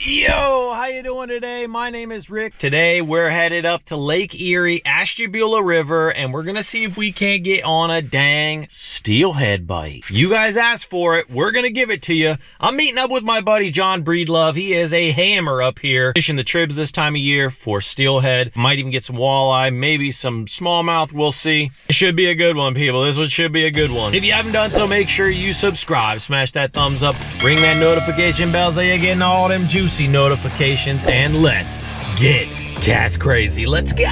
Yo, how you doing today? My name is Rick. Today we're headed up to Lake Erie, Ashtabula River, and we're gonna see if we can't get on a dang steelhead bite. You guys asked for it, we're gonna give it to you. I'm meeting up with my buddy John Breedlove. He is a hammer up here fishing the tribs this time of year for steelhead. Might even get some walleye, maybe some smallmouth, we'll see. It should be a good one, people. This one should be a good one. If you haven't done so, make sure you subscribe, smash that thumbs up, ring that notification bell so you're getting all them juicy notifications, and let's get cast crazy. Let's go.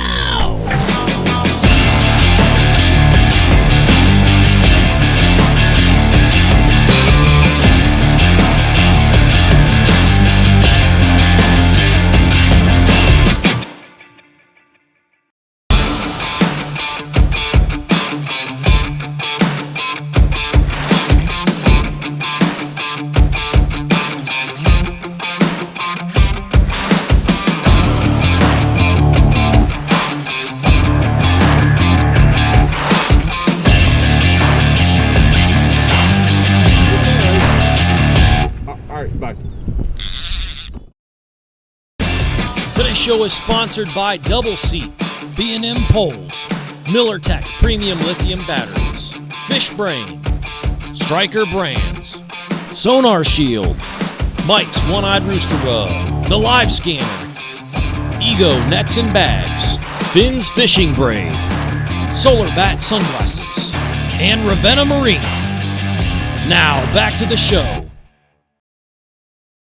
Today's show is sponsored by Double Seat, B&M Poles, Miller Tech Premium Lithium Batteries, Fish Brain, Striker Brands, Sonar Shield, Mike's One-Eyed Rooster Rub, The Live Scanner, Ego Nets and Bags, Finn's Fishing Braid, Solar Bat Sunglasses, and Ravenna Marine. Now, back to the show.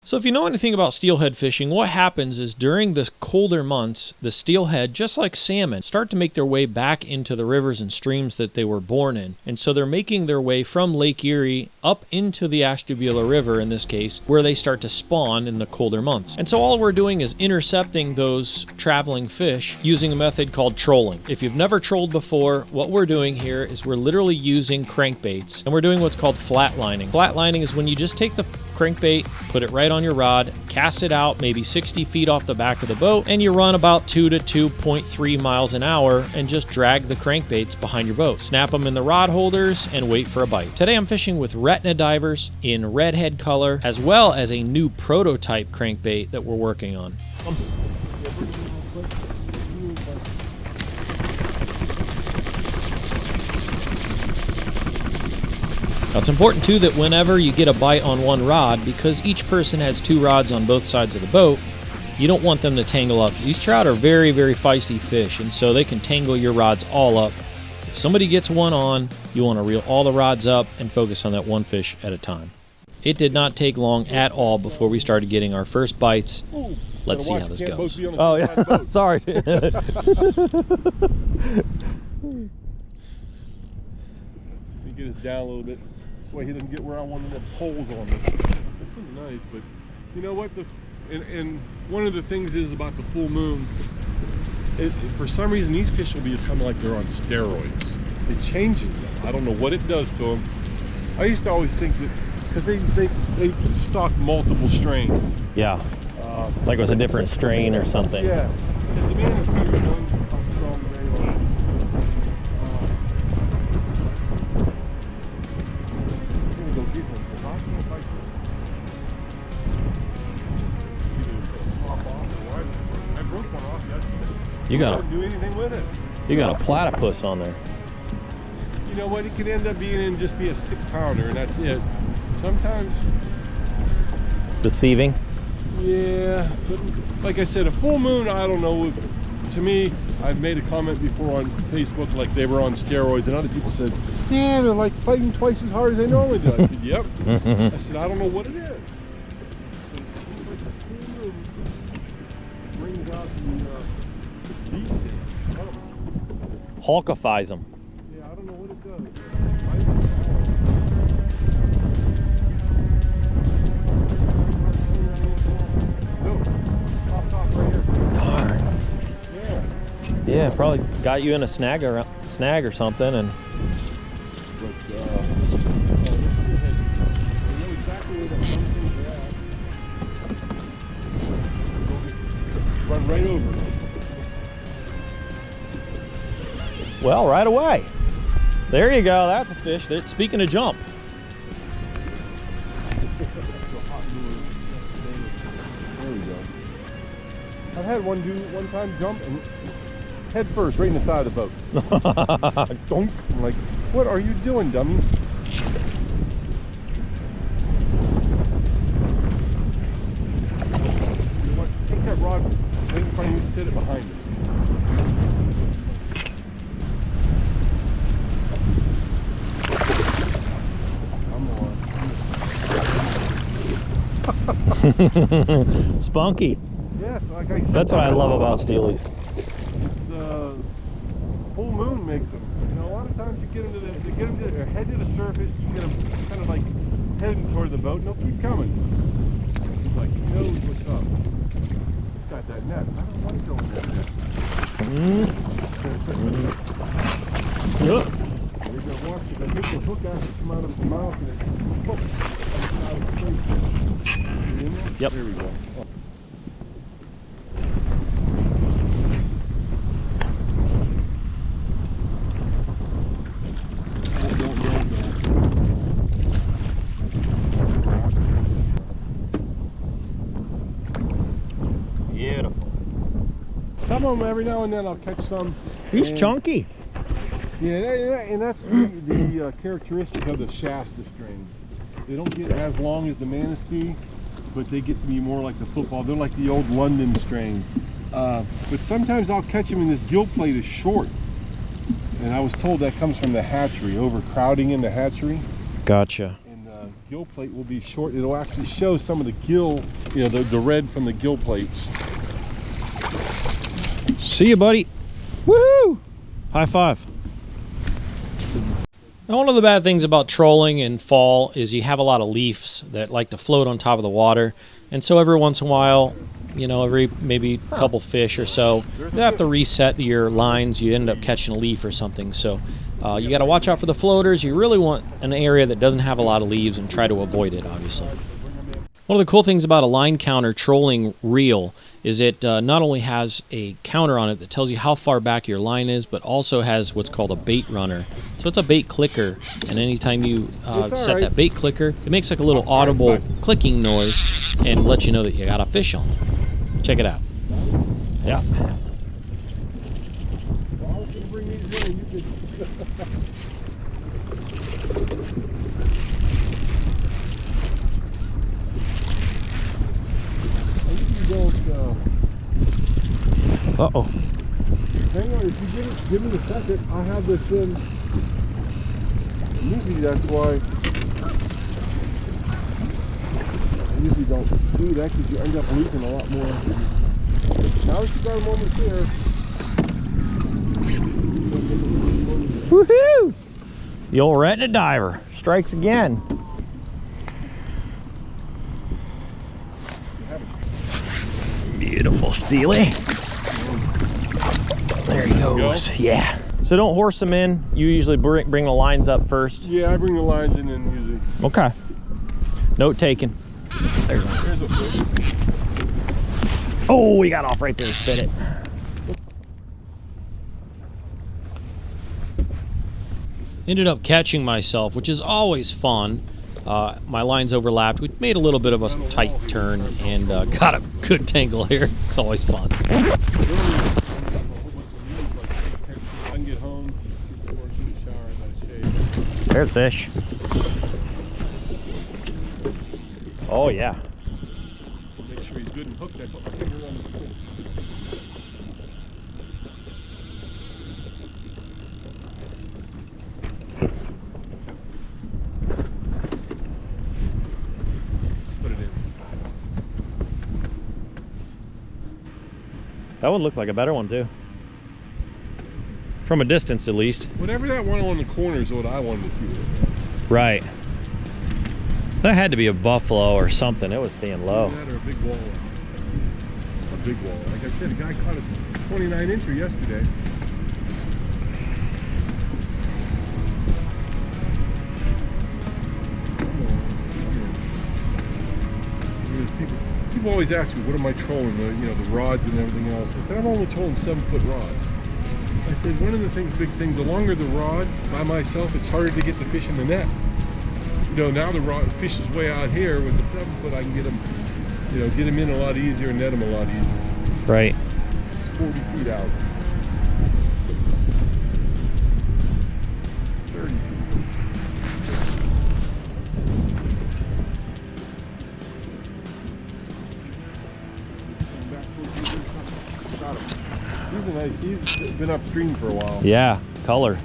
So if you know anything about steelhead fishing, what happens is during the colder months, the steelhead, just like salmon, start to make their way back into the rivers and streams that they were born in. And so they're making their way from Lake Erie up into the Ashtabula River, in this case, where they start to spawn in the colder months. And so all we're doing is intercepting those traveling fish using a method called trolling. If you've never trolled before, what we're doing here is we're literally using crankbaits, and we're doing what's called flatlining. Flatlining is when you just take the crankbait, put it right on your rod, cast it out maybe 60 feet off the back of the boat, and you run about 2 to 2.3 miles an hour and just drag the crankbaits behind your boat. Snap them in the rod holders and wait for a bite. Today I'm fishing with retina divers in redhead color, as well as a new prototype crankbait that we're working on. Now it's important too that whenever you get a bite on one rod, because each person has two rods on both sides of the boat, you don't want them to tangle up. These trout are very, very feisty fish, and so they can tangle your rods all up. If somebody gets one on, you want to reel all the rods up and focus on that one fish at a time. It did not take long at all before we started getting our first bites. Let's see how this goes. Oh yeah, sorry. Let me get us down a little bit. This way he doesn't get where I want the poles on this. This one's nice, but you know what? And one of the things is about the full moon. For some reason, these fish will become like they're on steroids. It changes them. I don't know what it does to them. I used to always think that because they stock multiple strains. Yeah, like it was a different strain or something. Yeah, because the man is very young, strong, very long. You got do anything with it. You got a platypus on there. You know what? It could end up being just be a 6-pounder, and that's it. Sometimes Deceiving. Yeah, but like I said, a full moon. I don't know. To me, I've made a comment before on Facebook like they were on steroids, and other people said, "Yeah, they're like fighting twice as hard as they normally do." I said, "Yep." I said, "I don't know what it is." Brings out the deep thing. Hulkifies them. Yeah, I don't know what it does. Darn. Yeah, probably got you in a snag or something, and run right over. Well, right away. There you go. That's a fish. Speaking of jump. There we I've had one time jump and head first, right in the side of the boat. Donk. I'm like, what are you doing, dummy? You know what? Take that rod right in front of you, set it behind us. Spunky. Yes, like I said. That's what I love about steelies. The full moon makes them. You know, a lot of times you get them to their head to the surface, you get them kind of like heading toward the boat, and they'll keep coming. It's like, he knows what's up. He's got that net. I don't want to go in that net. Yep. You're going to watch it. I think the hook has to come out of his mouth and it's hooked out of his face. You in there? Yep. There we go. Oh. Beautiful. Some of them, every now and then, I'll catch some. He's chunky. Yeah, and that's the characteristic of the Shasta strain. They don't get as long as the manistee, but they get to be more like the football. They're like the old London strain. But sometimes I'll catch them and this gill plate is short. And I was told that comes from the hatchery, overcrowding in the hatchery. Gotcha. And the gill plate will be short. It'll actually show some of the gill, you know, the red from the gill plates. See you, buddy. Woohoo! High five. Now, one of the bad things about trolling in fall is you have a lot of leaves that like to float on top of the water. And so every once in a while, you know, every maybe couple fish or so, you have to reset your lines. You end up catching a leaf or something. So you got to watch out for the floaters. You really want an area that doesn't have a lot of leaves and try to avoid it, obviously. One of the cool things about a line counter trolling reel is it not only has a counter on it that tells you how far back your line is, but also has what's called a bait runner. So it's a bait clicker, and anytime you set that bait clicker, it makes like a little audible clicking noise and lets you know that you got a fish on. Check it out. Yeah. Uh-oh. Hang on, if you give me a second, I have this in. Usually that's why I usually don't do that, because you end up losing a lot more. Now that you got a moment there. Woohoo! The old retina diver strikes again. Beautiful steely. There he goes. Yeah. So don't horse them in. You usually bring the lines up first. Yeah, I bring the lines in and usually. Okay. Note taken. There's one. There's a fish. Oh, he got off right there. Spit it. Ended up catching myself, which is always fun. My lines overlapped. We made a little bit of a tight turn and got a good tangle here. It's always fun. There's fish. Oh yeah. Make sure he's good and hooked. I put my finger on the fish. Put it in. That one looked like a better one too. From a distance at least. Whatever that one on the corner is what I wanted to see. Right. That had to be a buffalo or something. It was staying low. That or a big walleye. A big walleye. Like I said, a guy caught a 29-incher yesterday. People always ask me, what am I trolling? The rods and everything else. I said, I'm only trolling 7-foot rods. I said, one of the big things, the longer the rod by myself, it's harder to get the fish in the net. Now the fish is way out here. With the 7-foot, I can get them, get them in a lot easier and net them a lot easier. Right. It's 40 feet out. 30 feet. Got him. He's a nice, he's been upstream for a while. Yeah, color.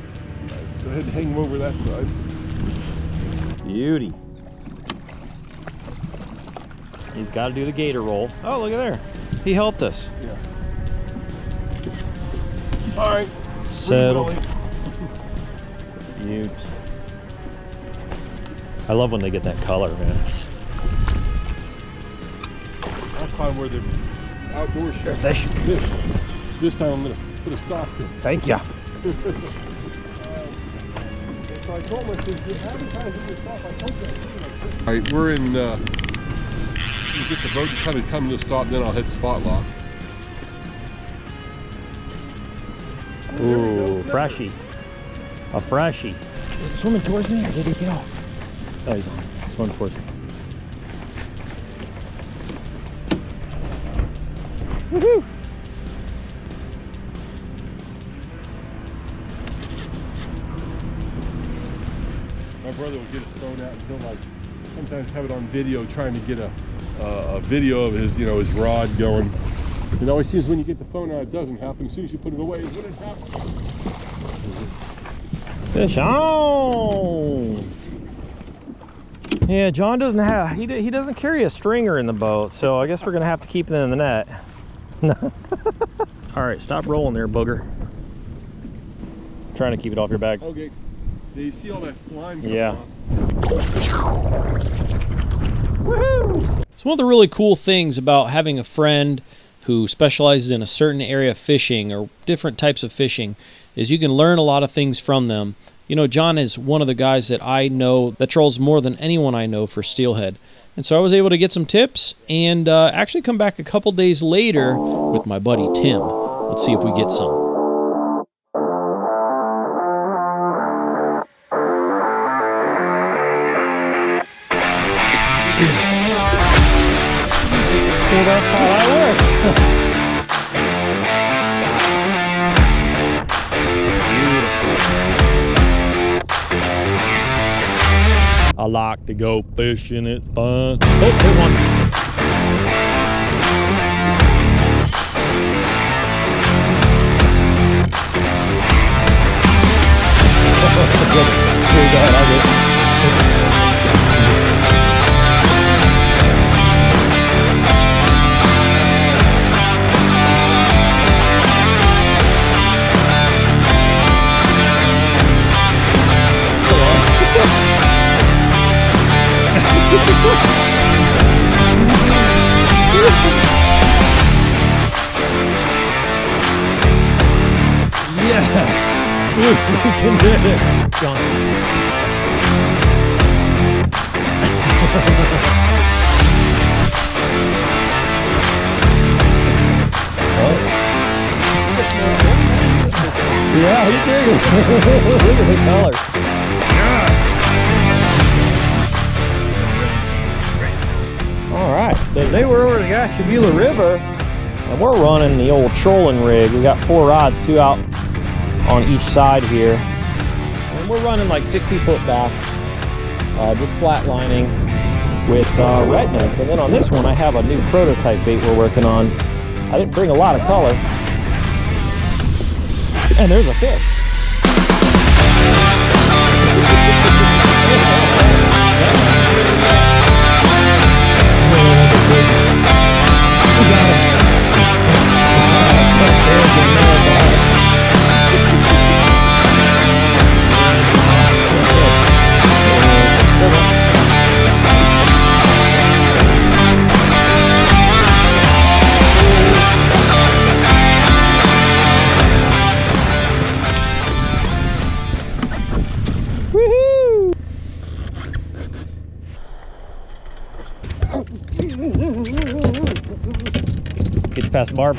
Go ahead and hang him over that side. Beauty. He's got to do the gator roll. Oh, look at there. He helped us. Yeah. All right. Settle. Mute. I love when they get that color, man. I'll find where the outdoor chef Fish. This time I'm going to put a stop to him. Thank ya. So I told him, I said, you're advertising your stuff. I told you. All right, we're in, you get the boat to kind of come to a stop, then I'll hit spot lock. Ooh, freshie. A freshie. Is he swimming towards me or did he get off? Oh, he's swimming towards me. Woohoo! My brother will get his phone out and he'll like sometimes have it on video, trying to get a video of his, you know, his rod going. It always seems when you get the phone out, it doesn't happen. As soon as you put it away, when it happens. Fish on! Yeah, John doesn't have, he doesn't carry a stringer in the boat, so I guess we're gonna have to keep it in the net. All right, stop rolling there, booger. Trying to keep it off your bags. Okay. Do you see all that slime coming Yeah. off? So one of the really cool things about having a friend who specializes in a certain area of fishing or different types of fishing is you can learn a lot of things from them. You know, John is one of the guys that I know that trolls more than anyone I know for steelhead. And so I was able to get some tips and actually come back a couple days later with my buddy Tim. Let's see if we get some. Well, that's how that works. I like to go fishing, it's fun. Oh, there's one. Here, go ahead, I'll get it. Yes! We freaking did it! John. Yeah, he did it! Look at the color. Yes! Alright, so today we're over the Ashtabula River and we're running the old trolling rig. We got 4 rods, 2 out on each side here. And we're running like 60-foot back, just flatlining with rednecks. And then on this one I have a new prototype bait we're working on. I didn't bring a lot of color. And there's a fish. Get you past the barb.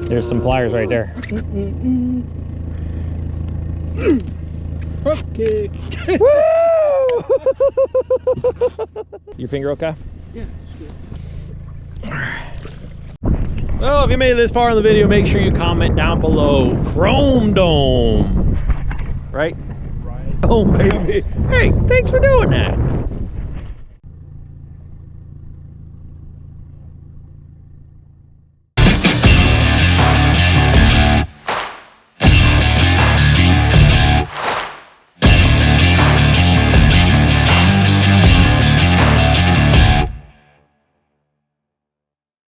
There's some pliers right there. Okay. Your finger okay? Yeah, it's good. Well, if you made it this far in the video, make sure you comment down below. Chrome Dome. Right? Right. Oh, baby. Hey, thanks for doing that.